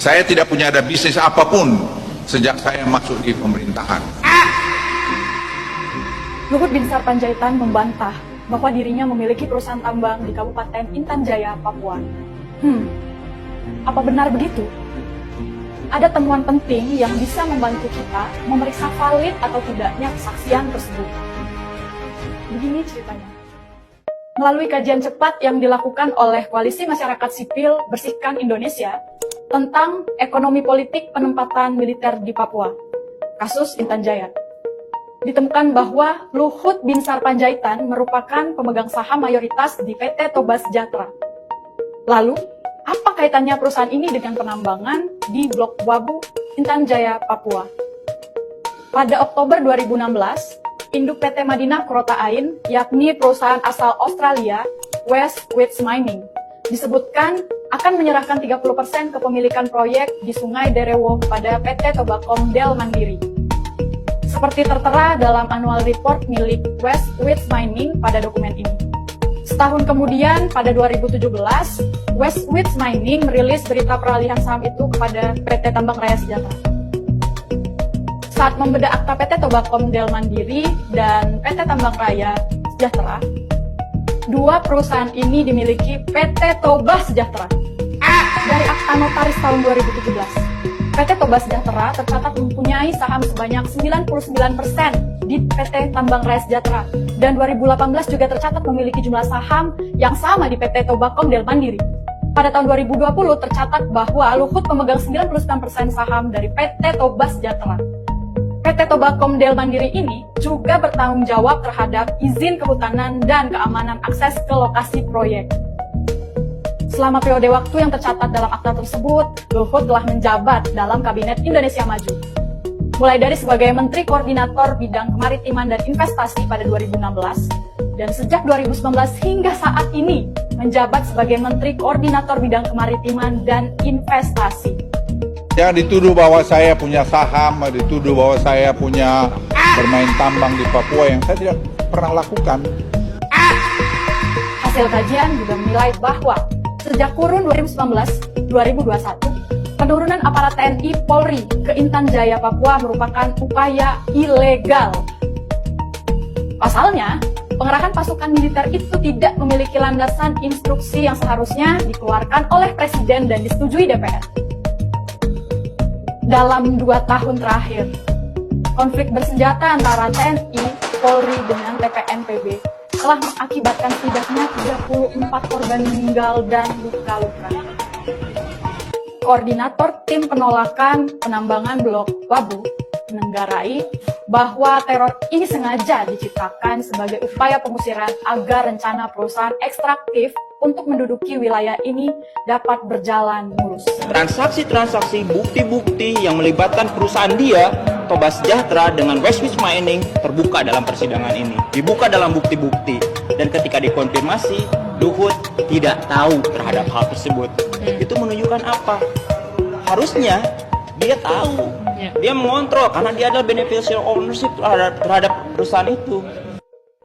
Saya tidak punya ada bisnis apapun sejak saya masuk di pemerintahan. Luhut Binsar Panjaitan membantah bahwa dirinya memiliki perusahaan tambang di Kabupaten Intan Jaya, Papua. Apa benar begitu? Ada temuan penting yang bisa membantu kita memeriksa valid atau tidaknya kesaksian tersebut. Begini ceritanya. Melalui kajian cepat yang dilakukan oleh Koalisi Masyarakat Sipil Bersihkan Indonesia tentang ekonomi politik penempatan militer di Papua, kasus Intan Jaya, ditemukan bahwa Luhut Binsar Panjaitan merupakan pemegang saham mayoritas di PT Toba Sejahtera. Lalu, apa kaitannya perusahaan ini dengan penambangan di Blok Wabu, Intan Jaya, Papua? Pada Oktober 2016, induk PT Madinah Korota Ain, yakni perusahaan asal Australia, West Wits Mining, disebutkan akan menyerahkan 30% kepemilikan proyek di Sungai Derewo pada PT Tobacom Del Mandiri. Seperti tertera dalam annual report milik West Wits Mining pada dokumen ini. Setahun kemudian, pada 2017, West Wits Mining merilis berita peralihan saham itu kepada PT Tambang Raya Sejahtera. Saat membedah akta PT Tobacom Del Mandiri dan PT Tambang Raya Sejahtera, dua perusahaan ini dimiliki PT Toba Sejahtera. Dari akta notaris tahun 2017, PT Toba Sejahtera tercatat mempunyai saham sebanyak 99% di PT Tambang Raya Sejahtera, dan 2018 juga tercatat memiliki jumlah saham yang sama di PT Tobacom Del Mandiri. Pada tahun 2020 tercatat bahwa Luhut memegang 99% saham dari PT Toba Sejahtera. PT Tobacom Del Mandiri ini juga bertanggung jawab terhadap izin kehutanan dan keamanan akses ke lokasi proyek. Selama periode waktu yang tercatat dalam akta tersebut, Luhut telah menjabat dalam Kabinet Indonesia Maju. Mulai dari sebagai Menteri Koordinator Bidang Kemaritiman dan Investasi pada 2016, dan sejak 2019 hingga saat ini menjabat sebagai Menteri Koordinator Bidang Kemaritiman dan Investasi. Jangan dituduh bahwa saya punya saham, dituduh bahwa saya punya bermain tambang di Papua yang saya tidak pernah lakukan. Hasil kajian juga menilai bahwa sejak kurun 2019-2021, penurunan aparat TNI Polri ke Intan Jaya, Papua merupakan upaya ilegal. Pasalnya, pengerahan pasukan militer itu tidak memiliki landasan instruksi yang seharusnya dikeluarkan oleh Presiden dan disetujui DPR. Dalam 2 tahun terakhir, konflik bersenjata antara TNI, Polri dengan TPNPB telah mengakibatkan setidaknya 34 korban meninggal dan luka-luka. Koordinator Tim Penolakan Penambangan Blok Wabu menenggarai bahwa teror ini sengaja diciptakan sebagai upaya pengusiran agar rencana perusahaan ekstraktif untuk menduduki wilayah ini dapat berjalan mulus. Transaksi-transaksi bukti-bukti yang melibatkan perusahaan dia, Toba Sejahtera dengan West Wits Mining terbuka dalam persidangan ini. Dibuka dalam bukti-bukti. Dan ketika dikonfirmasi, Luhut tidak tahu terhadap hal tersebut. Itu menunjukkan apa? Harusnya dia tahu. Dia mengontrol karena dia adalah beneficial ownership terhadap perusahaan itu.